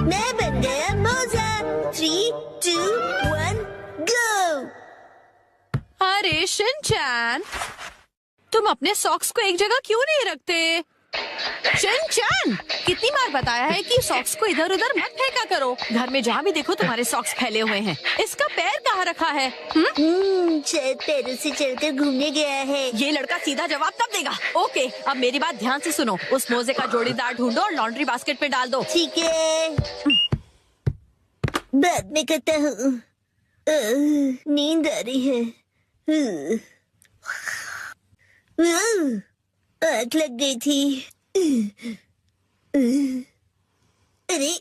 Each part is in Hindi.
मैं बन गया मोजा। 3, 2, 1, गो। अरे शिनचैन, तुम अपने सॉक्स को एक जगह क्यों नहीं रखते? शिनचैन, कितनी बार बताया है कि सॉक्स को इधर उधर मत फेंका करो। घर में जहाँ भी देखो तुम्हारे सॉक्स फैले हुए हैं। इसका पैर कहाँ रखा है? शायद पैरों से चलकर घूमने गया है। ये लड़का सीधा जवाब तब देगा। ओके, अब मेरी बात ध्यान से सुनो। उस मोजे का जोड़ीदार ढूंढो और लॉन्ड्री बास्केट में डाल दो। ठीक है, बाद में करता हूँ। नींद आ रही है। आग लग गई थी। अरे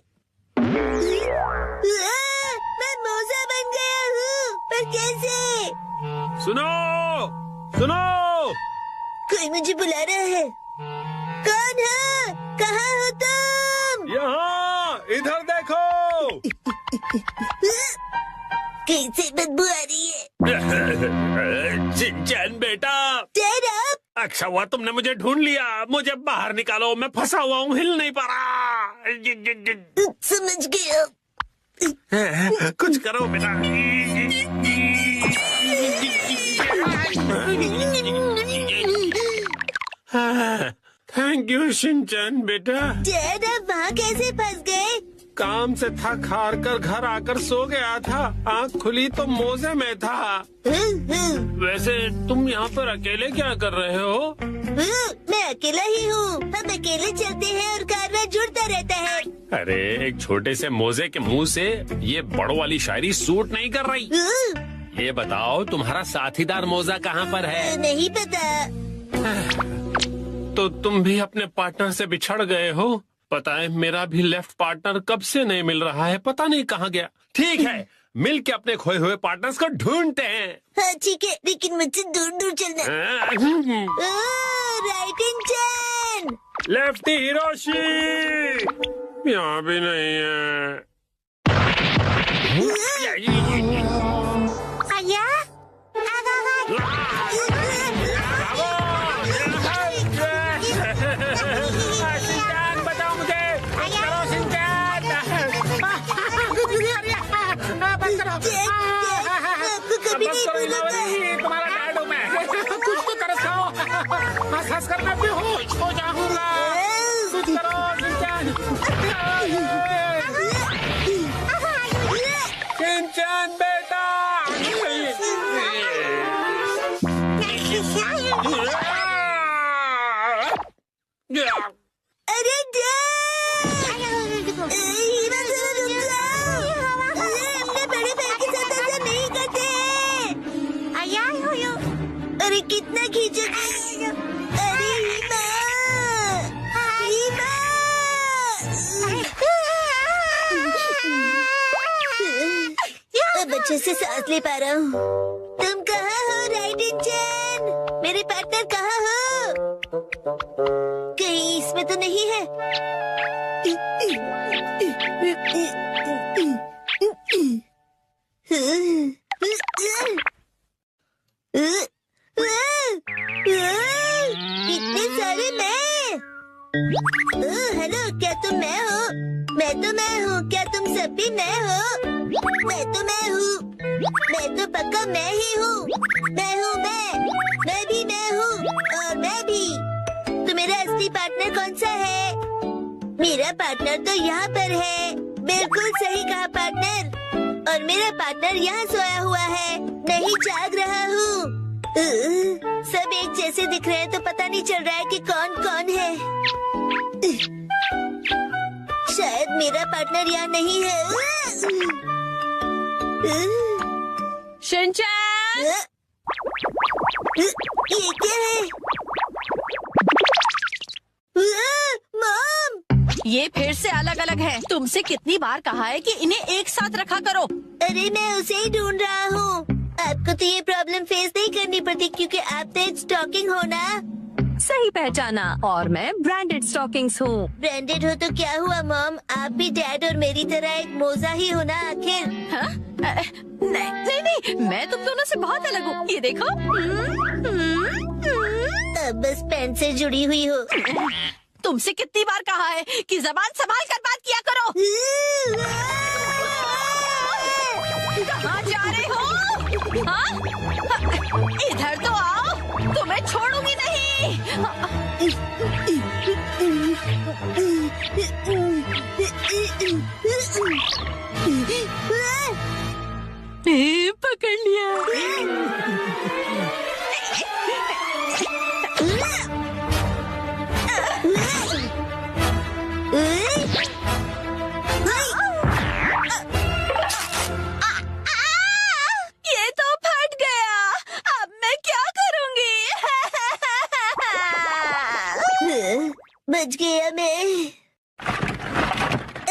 मैं मोजा बन गया हूँ, पर कैसे? सुनो सुनो, कोई मुझे बुला रहा है। कौन है? कहाँ हो तुम? यहाँ इधर देखो। कैसे बदबू आ रही है? शिनचैन बेटा, Stand up! अच्छा हुआ तुमने मुझे ढूंढ लिया। मुझे बाहर निकालो, मैं फंसा हुआ हूँ, हिल नहीं पा रहा। समझ गया। कुछ करो बेटा। थैंक यू शिनचैन बेटा। डैड, आप वहाँ कैसे फंस गए? काम से थक हार कर घर आकर सो गया था। आँख खुली तो मोजे में था। वैसे तुम यहाँ पर अकेले क्या कर रहे हो? मैं अकेला ही हूँ। हम अकेले चलते हैं और कारवा जुड़ता रहता है। अरे, एक छोटे से मोजे के मुंह से ये बड़ों वाली शायरी सूट नहीं कर रही। ये बताओ, तुम्हारा साथीदार मोजा कहाँ पर है? नहीं पता। तो तुम भी अपने पार्टनर से बिछड़ गए हो? पता है, मेरा भी लेफ्ट पार्टनर कब से नहीं मिल रहा है, पता नहीं कहाँ गया। ठीक है, मिल के अपने खोए हुए पार्टनर्स को ढूंढते हैं। हाँ ठीक है, लेकिन मुझसे दूर दूर चलना। राइट इन चैन। लेफ्टी हिरोशी यहाँ भी नहीं है। आया? शिनचैन, बचाओ मुझे। करो शिनचैन। आपको कभी नहीं भूला था। तुम्हारा डैड हूँ मैं। कुछ तो तरसाओ। हंस कर मैं बेहोश हो जाऊंगा। कुछ करो शिनचैन। शिनचैन बेटा। अरे डैड! हीरा जरा रुक जाओ। अपने बड़े भाई के साथ ऐसा नहीं करते। अरे कितना खींचोगे? अरे हीरा! हीरा! अब अच्छे से सांस ले पा रहा हूँ। तुम कहाँ हो राइट इन चैन? मेरे पार्टनर कहाँ हो? कहीं इसमें तो नहीं है। इतने सारे मैं। हेलो, क्या तुम मैं हो? मैं तो मैं हूँ। क्या तुम सब भी मैं हो? मैं तो मैं हूँ। मैं तो पक्का मैं ही हूँ। मैं हूँ मैं भी मैं हूँ, और मैं भी। तो मेरा असली पार्टनर कौन सा है? मेरा पार्टनर तो यहाँ पर है। बिल्कुल सही कहा पार्टनर। और मेरा पार्टनर यहाँ सोया हुआ है। मैं ही जाग रहा हूँ। सब एक जैसे दिख रहे हैं तो पता नहीं चल रहा है कि कौन कौन है। शायद मेरा पार्टनर यहाँ नहीं है। शिनचैन, ये क्या है? मॉम! ये फिर से अलग अलग है। तुमसे कितनी बार कहा है कि इन्हें एक साथ रखा करो। अरे मैं उसे ही ढूंढ रहा हूँ। आपको तो ये प्रॉब्लम फेस नहीं करनी पड़ती क्योंकि आप तो एक स्टॉकिंग हो ना। सही पहचाना, और मैं ब्रांडेड स्टॉकिंग्स हूँ। ब्रांडेड हो तो क्या हुआ मॉम? आप भी डैड और मेरी तरह एक मोजा ही हो ना आखिर। हाँ? नहीं नहीं नहीं, मैं तुम दोनों से बहुत अलग हूँ। ये देखो। अब बस पैंट से जुड़ी हुई हो। तुमसे कितनी बार कहा है कि जबान संभाल कर बात किया करो। कहाँ जा रहे हो? हाँ? इधर तो आओ, तुम्हें छोड़ूंगी नहीं। पकड़ लिया। ये तो फट गया, अब मैं क्या करूंगी? बच गया मैं।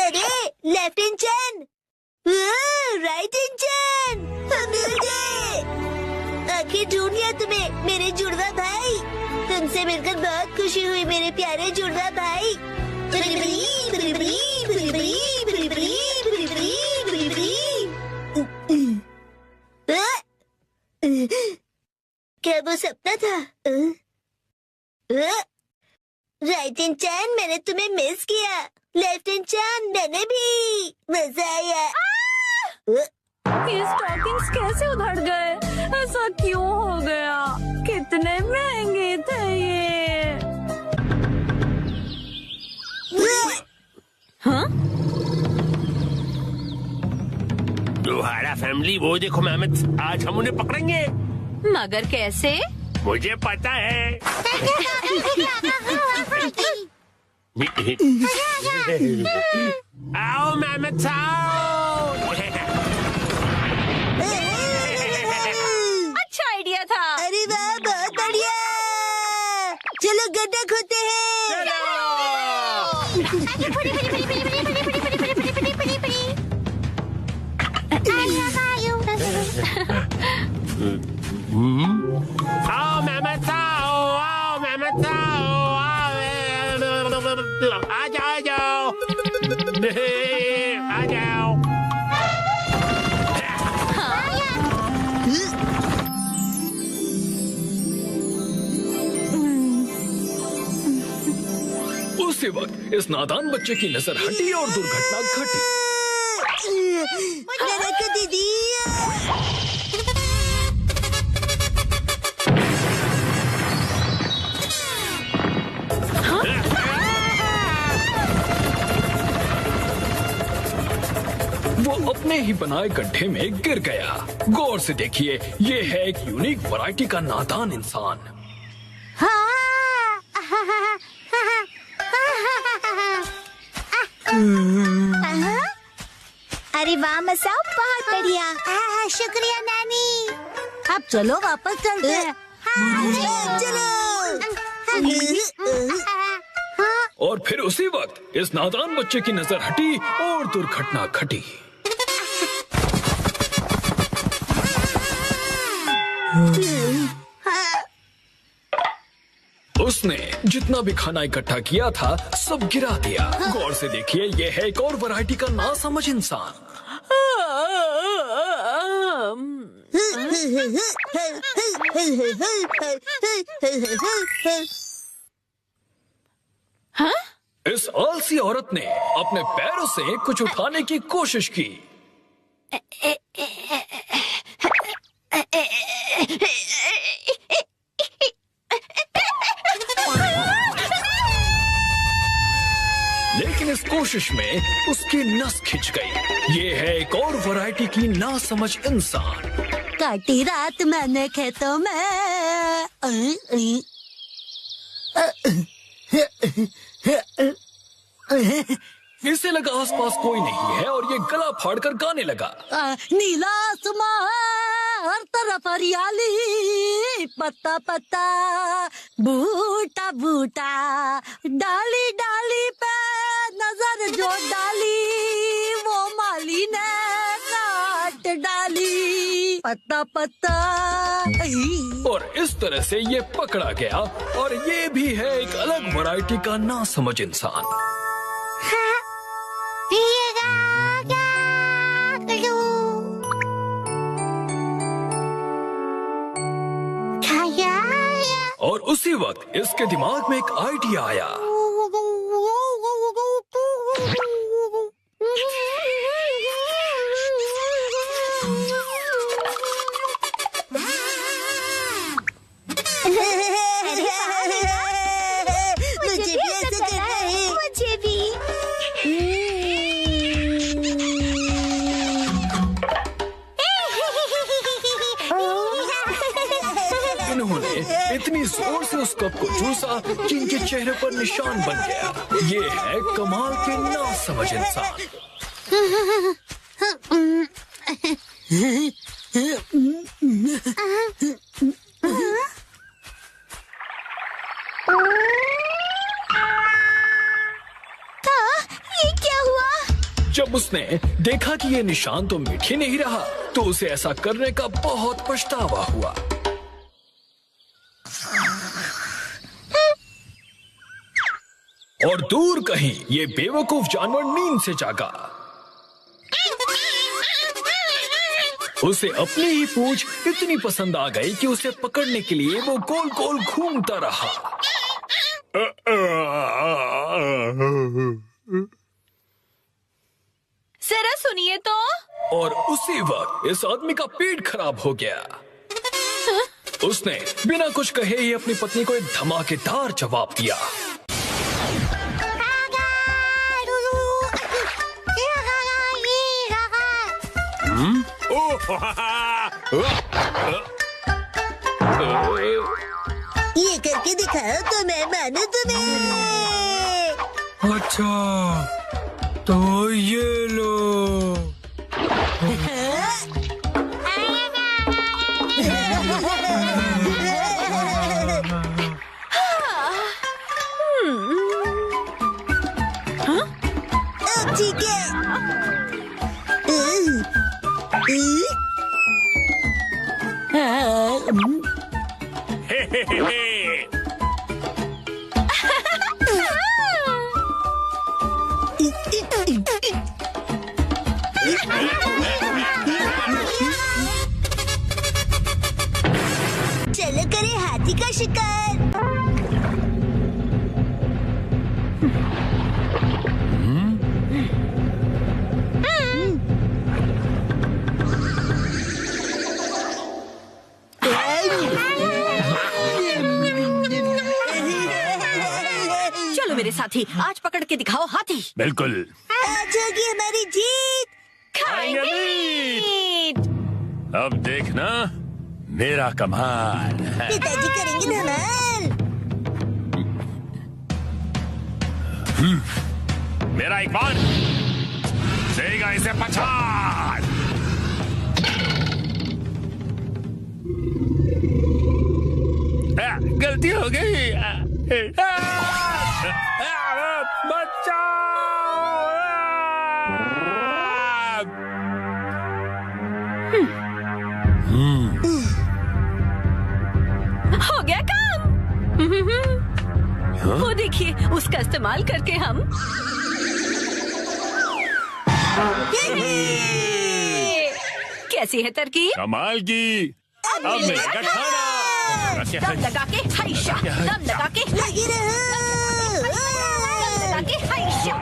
अरे लेफ्ट इंजन, राइट इंजन, हम मिल गए। आखिर ढूंढ लिया तुम्हें मेरे जुड़वा भाई। तुमसे मिलकर बहुत खुशी हुई मेरे प्यारे जुड़वा भाई। क्या वो सपना था? राइट इंजन, मैंने तुम्हें मिस किया। लेफ्ट इंजन, मैंने भी। मजा आया। ये स्टॉकिंग्स कैसे उधड़ गए? ऐसा क्यों हो गया? कितने महंगे थे ये। हाँ? तुम्हारा फैमिली वो देखो मेहमत, आज हम उन्हें पकड़ेंगे। मगर कैसे? मुझे पता है। आओ मेहमत आओ। अच्छा आइडिया था। अरे वाह, बहुत बढ़िया। चलो गड्ढा खोदते हैं। आओ मेहमत आओ, आओ मेहमत आओ, आ जाओ, आ जाओ, आ जाओ। उसी वक्त इस नादान बच्चे की नजर हटी और दुर्घटना घटी। दीदी, वो अपने ही बनाए गड्ढे में गिर गया। गौर से देखिए, ये है एक यूनिक वैरायटी का नादान इंसान। अरे वाह मसाओ, बहुत बढ़िया। शुक्रिया नानी। अब चलो वापस चलते हैं। चलो। और फिर उसी वक्त इस नादान बच्चे की नजर हटी और दुर्घटना घटी। उसने जितना भी खाना इकट्ठा किया था सब गिरा दिया। गौर से देखिए, ये है एक और वैरायटी का नासमझ इंसान। हाँ? इस आलसी औरत ने अपने पैरों से कुछ उठाने की कोशिश की। लेकिन इस कोशिश में उसकी नस खिंच गई। ये है एक और वैरायटी की नासमझ इंसान। काटी रात मैंने खेतों में। इसे लगा आसपास कोई नहीं है और ये गला फाड़कर गाने लगा। नीला आसमां, हर तरफ हरियाली, पत्ता पत्ता, बूटा बूटा, डाली डाली पे नजर जो डाली, वो माली ने काट डाली, पत्ता पत्ता। और इस तरह से ये पकड़ा गया। और ये भी है एक अलग वैरायटी का नासमझ इंसान। और उसी वक्त इसके दिमाग में एक आइडिया आया। जोर से उस कप को चूसा कि इनके चेहरे पर निशान बन गया। ये है कमाल के नासमझ इंसान। ये क्या हुआ? जब उसने देखा कि ये निशान तो मिट ही नहीं रहा, तो उसे ऐसा करने का बहुत पछतावा हुआ। और दूर कहीं ये बेवकूफ जानवर नींद से जागा। उसे अपनी ही पूंछ इतनी पसंद आ गई कि उसे पकड़ने के लिए वो गोल गोल घूमता रहा। जरा सुनिए तो। और उसी वक्त इस आदमी का पेट खराब हो गया। उसने बिना कुछ कहे ही अपनी पत्नी को एक धमाकेदार जवाब दिया। ये करके दिखाओ तो मैं मानू तुम्हें। अच्छा, तो ये लो। अब ठीक है। चलो करें हाथी का शिकार। चलो मेरे साथी, आज पकड़ के दिखाओ हाथी। बिल्कुल। आज होगी हमारी जीत। खाएंगे मीट। अब देखना मेरा कमाल। पिताजी करेंगे धमाल। मेरा एक बार देगा इसे पछाड़। गलती हो गई। हो गया काम। वो देखिए, उसका इस्तेमाल करके हम कैसी है तरकीब? कमाल की। अब मिलेगा खाना। दम लगा के हाइशा, दम लगा के लगी रहो। दम लगा के हाइशा।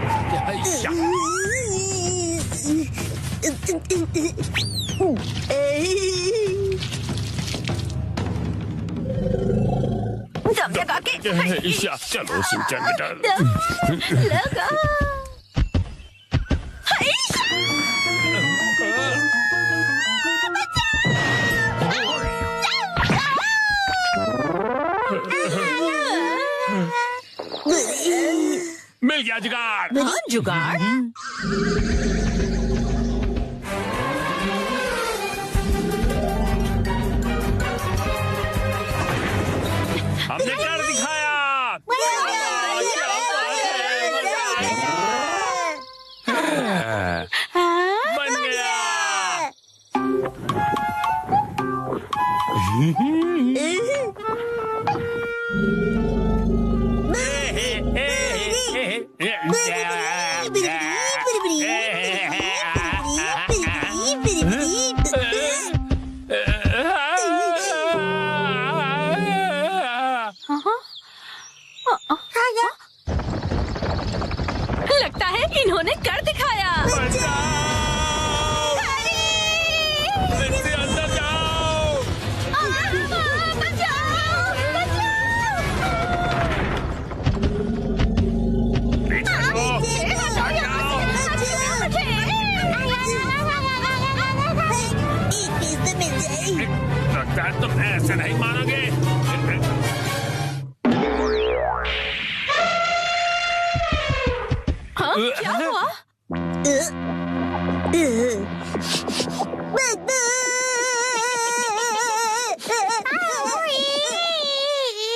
दम लगा के हाइशा। चलो सिंचन बेटा। दम लगा मिल गया जुगाड़। हाँ, जुगाड़। हमने कर दिखाया। बन गया। लगता है इन्होंने कर दिखाया। इससे अंदर जाओ। पीछे हटो। एक पीस तो मिल जाए। लगता है तुम ऐसे नहीं मानोगे।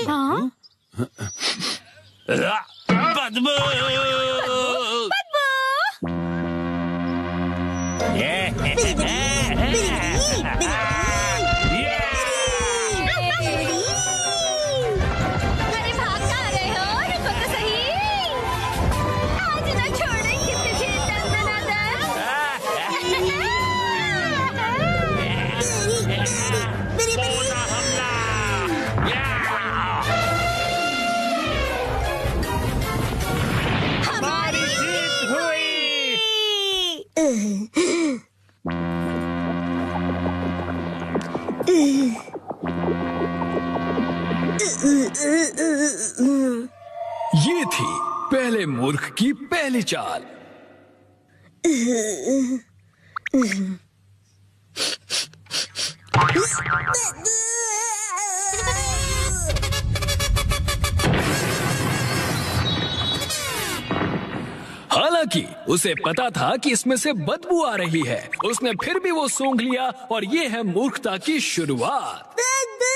हाँ? बदबू। अरे भाग कहाँ रहे हो? रुको तो सही। आज ना छोड़ेंगे तुझे हमारी जीत हुई। ये थी पहले मूर्ख की पहली चाल। हालांकि उसे पता था कि इसमें से बदबू आ रही है, उसने फिर भी वो सूंघ लिया और ये है मूर्खता की शुरुआत। बदबू।